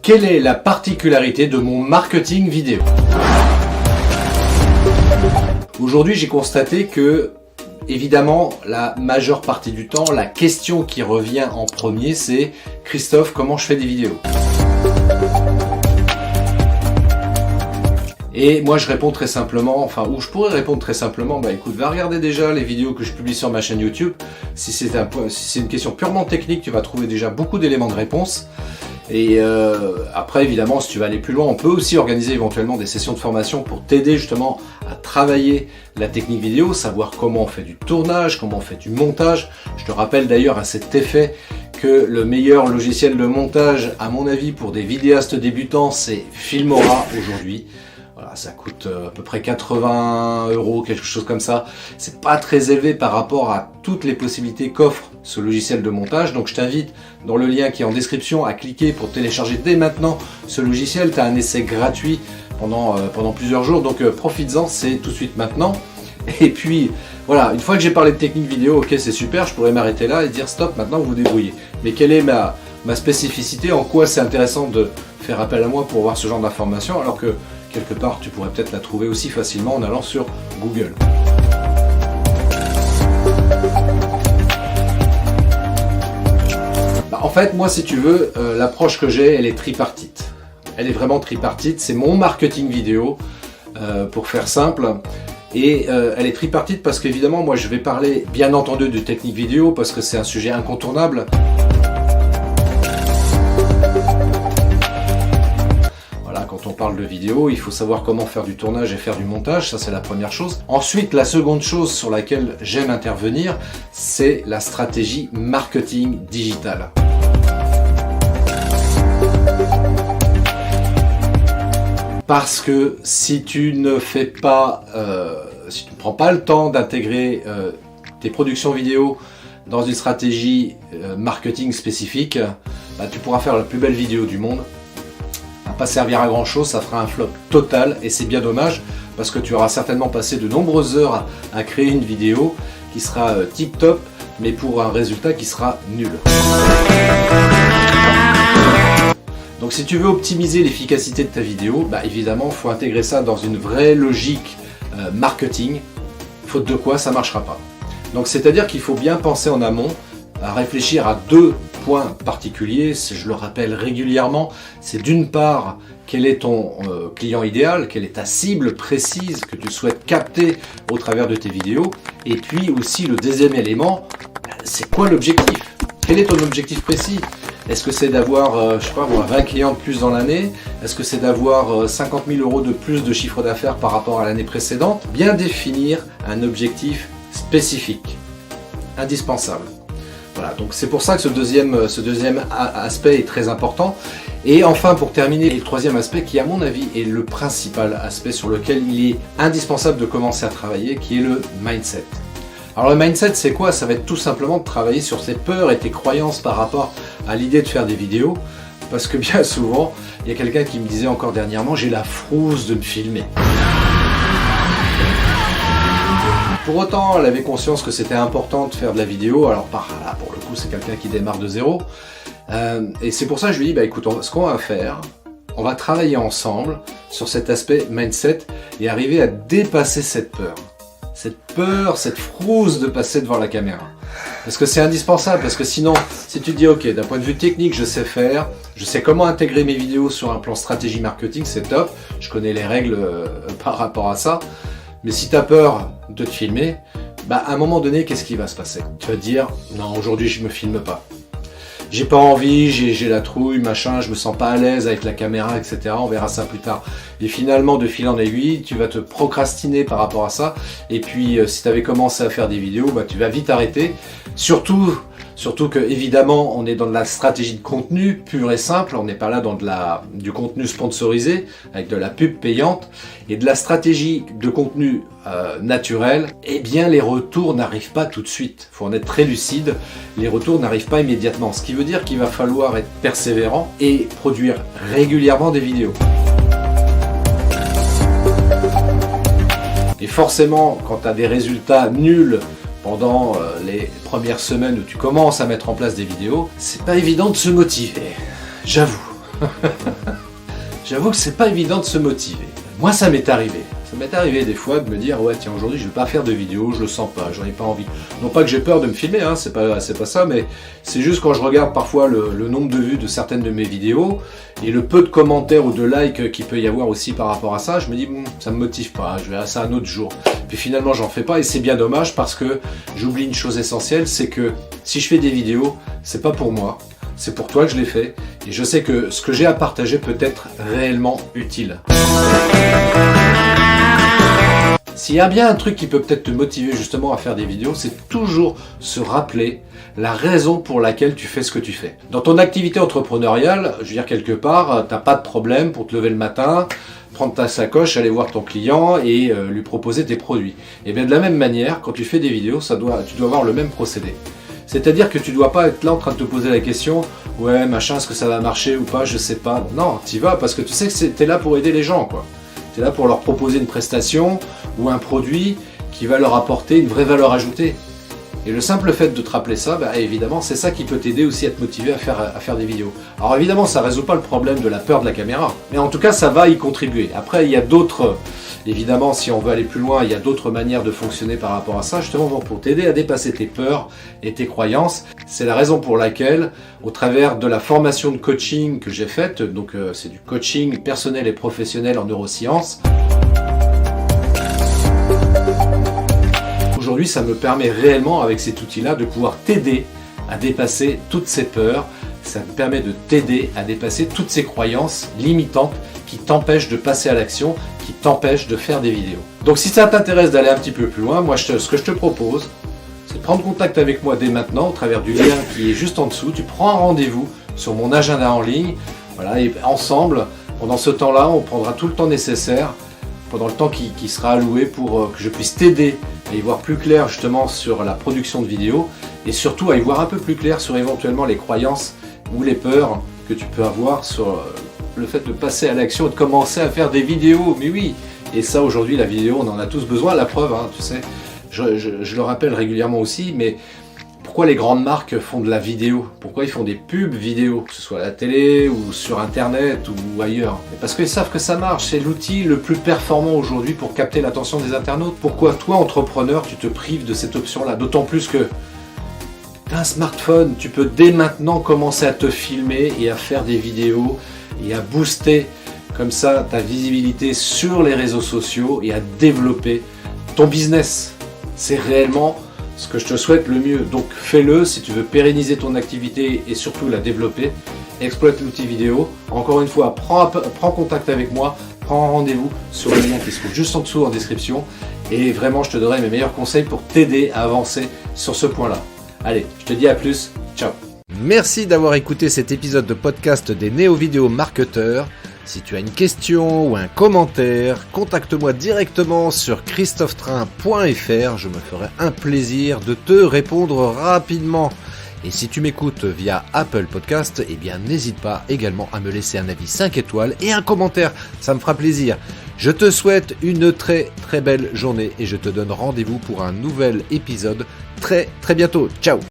Quelle est la particularité de mon marketing vidéo? Aujourd'hui, j'ai constaté que, évidemment, la majeure partie du temps, la question qui revient en premier, c'est « Christophe, comment je fais des vidéos ?» Et moi je réponds très simplement, ou je pourrais répondre très simplement, écoute, va regarder déjà les vidéos que je publie sur ma chaîne YouTube. Si c'est une question purement technique, tu vas trouver déjà beaucoup d'éléments de réponse. Et après, évidemment, si tu veux aller plus loin, on peut aussi organiser éventuellement des sessions de formation pour t'aider justement à travailler la technique vidéo, savoir comment on fait du tournage, comment on fait du montage. Je te rappelle d'ailleurs à cet effet que le meilleur logiciel de montage, à mon avis, pour des vidéastes débutants, c'est Filmora aujourd'hui. Voilà, ça coûte à peu près 80 €, quelque chose comme ça. C'est pas très élevé par rapport à toutes les possibilités qu'offre ce logiciel de montage. Donc je t'invite dans le lien qui est en description à cliquer pour télécharger dès maintenant ce logiciel. Tu as un essai gratuit pendant plusieurs jours, donc profites-en, c'est tout de suite maintenant. Et puis voilà, une fois que j'ai parlé de technique vidéo, ok, c'est super, je pourrais m'arrêter là et dire stop, maintenant vous vous débrouillez. Mais quelle est ma spécificité, en quoi c'est intéressant de faire appel à moi pour avoir ce genre d'informations, alors que quelque part tu pourrais peut-être la trouver aussi facilement en allant sur Google. En fait, moi, si tu veux, l'approche que j'ai, elle est tripartite. Elle est vraiment tripartite, c'est mon marketing vidéo, pour faire simple. Et elle est tripartite parce qu'évidemment, moi, je vais parler, bien entendu, de technique vidéo, parce que c'est un sujet incontournable. Quand on parle de vidéo, il faut savoir comment faire du tournage et faire du montage, ça c'est la première chose. Ensuite, la seconde chose sur laquelle j'aime intervenir, c'est la stratégie marketing digital. Parce que si tu ne fais pas, si tu ne prends pas le temps d'intégrer tes productions vidéo dans une stratégie marketing spécifique, tu pourras faire la plus belle vidéo du monde. Pas servir à grand chose, ça fera un flop total et c'est bien dommage parce que tu auras certainement passé de nombreuses heures à créer une vidéo qui sera tip top mais pour un résultat qui sera nul. Donc si tu veux optimiser l'efficacité de ta vidéo, évidemment il faut intégrer ça dans une vraie logique marketing, faute de quoi ça ne marchera pas. Donc c'est-à-dire qu'il faut bien penser en amont, à réfléchir à deux points particuliers, je le rappelle régulièrement, c'est d'une part quel est ton client idéal, quelle est ta cible précise que tu souhaites capter au travers de tes vidéos, et puis aussi le deuxième élément, c'est quoi l'objectif? Quel est ton objectif précis? Est-ce que c'est d'avoir, 20 clients de plus dans l'année? Est-ce que c'est d'avoir 50 000 € de plus de chiffre d'affaires par rapport à l'année précédente? Bien définir un objectif spécifique, indispensable. Voilà, donc c'est pour ça que ce deuxième aspect est très important. Et enfin, pour terminer, le troisième aspect qui, à mon avis, est le principal aspect sur lequel il est indispensable de commencer à travailler, qui est le mindset. Alors le mindset, c'est quoi? Ça va être tout simplement de travailler sur tes peurs et tes croyances par rapport à l'idée de faire des vidéos. Parce que bien souvent, il y a quelqu'un qui me disait encore dernièrement, j'ai la frousse de me filmer. Pour autant, elle avait conscience que c'était important de faire de la vidéo, alors là, pour le coup, c'est quelqu'un qui démarre de zéro. Et c'est pour ça que je lui dis, écoute, ce qu'on va faire, on va travailler ensemble sur cet aspect mindset et arriver à dépasser cette peur. Cette frousse de passer devant la caméra. Parce que c'est indispensable, parce que sinon, si tu te dis, ok, d'un point de vue technique, je sais faire, je sais comment intégrer mes vidéos sur un plan stratégie marketing, c'est top, je connais les règles par rapport à ça. Mais si tu as peur de te filmer, à un moment donné, qu'est-ce qui va se passer? Tu vas te dire, non, aujourd'hui, je me filme pas. J'ai pas envie, j'ai la trouille, machin, je me sens pas à l'aise avec la caméra, etc. On verra ça plus tard. Et finalement, de fil en aiguille, tu vas te procrastiner par rapport à ça. Et puis, si tu avais commencé à faire des vidéos, tu vas vite arrêter. Surtout que, évidemment, on est dans de la stratégie de contenu pure et simple. On n'est pas là dans du contenu sponsorisé, avec de la pub payante. Et de la stratégie de contenu naturel, eh bien, les retours n'arrivent pas tout de suite. Il faut en être très lucide. Les retours n'arrivent pas immédiatement. Ce qui veut dire qu'il va falloir être persévérant et produire régulièrement des vidéos. Et forcément, quand tu as des résultats nuls pendant les premières semaines où tu commences à mettre en place des vidéos, c'est pas évident de se motiver, j'avoue. J'avoue que c'est pas évident de se motiver. Moi, ça m'est arrivé. Ça m'est arrivé des fois de me dire, ouais, tiens, aujourd'hui, je vais pas faire de vidéo, je le sens pas, j'en ai pas envie. Non pas que j'ai peur de me filmer, hein, c'est pas ça, mais c'est juste quand je regarde parfois le nombre de vues de certaines de mes vidéos et le peu de commentaires ou de likes qu'il peut y avoir aussi par rapport à ça, je me dis, ça me motive pas, je verrai ça un autre jour. Puis finalement, j'en fais pas et c'est bien dommage parce que j'oublie une chose essentielle, c'est que si je fais des vidéos, c'est pas pour moi. C'est pour toi que je l'ai fait et je sais que ce que j'ai à partager peut être réellement utile. S'il y a bien un truc qui peut peut-être te motiver justement à faire des vidéos, c'est toujours se rappeler la raison pour laquelle tu fais ce que tu fais. Dans ton activité entrepreneuriale, je veux dire quelque part, t'as pas de problème pour te lever le matin, prendre ta sacoche, aller voir ton client et lui proposer tes produits. Et bien de la même manière, quand tu fais des vidéos, tu dois avoir le même procédé. C'est-à-dire que tu dois pas être là en train de te poser la question « Ouais, machin, est-ce que ça va marcher ou pas? Je sais pas. » Non, t'y vas parce que tu sais que t'es là pour aider les gens, quoi. T'es là pour leur proposer une prestation ou un produit qui va leur apporter une vraie valeur ajoutée. Et le simple fait de te rappeler ça, bah, évidemment, c'est ça qui peut t'aider aussi à te motiver à faire des vidéos. Alors évidemment, ça résout pas le problème de la peur de la caméra, mais en tout cas, ça va y contribuer. Après, il y a d'autres... Évidemment, si on veut aller plus loin, il y a d'autres manières de fonctionner par rapport à ça, justement pour t'aider à dépasser tes peurs et tes croyances. C'est la raison pour laquelle, au travers de la formation de coaching que j'ai faite, donc c'est du coaching personnel et professionnel en neurosciences, aujourd'hui, ça me permet réellement, avec cet outil-là, de pouvoir t'aider à dépasser toutes ces peurs. Ça me permet de t'aider à dépasser toutes ces croyances limitantes qui t'empêchent de passer à l'action, qui t'empêchent de faire des vidéos. Donc si ça t'intéresse d'aller un petit peu plus loin, moi ce que je te propose, c'est de prendre contact avec moi dès maintenant au travers du lien qui est juste en dessous. Tu prends un rendez-vous sur mon agenda en ligne. Voilà, et ensemble, pendant ce temps-là, on prendra tout le temps nécessaire, pendant le temps qui sera alloué pour que je puisse t'aider à y voir plus clair justement sur la production de vidéos et surtout à y voir un peu plus clair sur éventuellement les croyances ou les peurs que tu peux avoir sur le fait de passer à l'action et de commencer à faire des vidéos. Mais oui, et ça aujourd'hui la vidéo on en a tous besoin, la preuve, hein, tu sais, je le rappelle régulièrement aussi, mais pourquoi les grandes marques font de la vidéo? Pourquoi ils font des pubs vidéo, que ce soit à la télé ou sur internet ou ailleurs? Parce qu'ils savent que ça marche, c'est l'outil le plus performant aujourd'hui pour capter l'attention des internautes. Pourquoi toi, entrepreneur, tu te prives de cette option-là? D'autant plus que tu as un smartphone, tu peux dès maintenant commencer à te filmer et à faire des vidéos et à booster comme ça ta visibilité sur les réseaux sociaux et à développer ton business. C'est réellement ce que je te souhaite le mieux. Donc fais-le si tu veux pérenniser ton activité et surtout la développer. Exploite l'outil vidéo. Encore une fois, prends contact avec moi, prends rendez-vous sur le lien qui se trouve juste en dessous en description. Et vraiment, je te donnerai mes meilleurs conseils pour t'aider à avancer sur ce point-là. Allez, je te dis à plus. Ciao. Merci d'avoir écouté cet épisode de podcast des Néo-Vidéo Marketeurs. Si tu as une question ou un commentaire, contacte-moi directement sur christophetrain.fr, je me ferai un plaisir de te répondre rapidement. Et si tu m'écoutes via Apple Podcast, eh bien n'hésite pas également à me laisser un avis 5 étoiles et un commentaire, ça me fera plaisir. Je te souhaite une très très belle journée et je te donne rendez-vous pour un nouvel épisode très très bientôt. Ciao!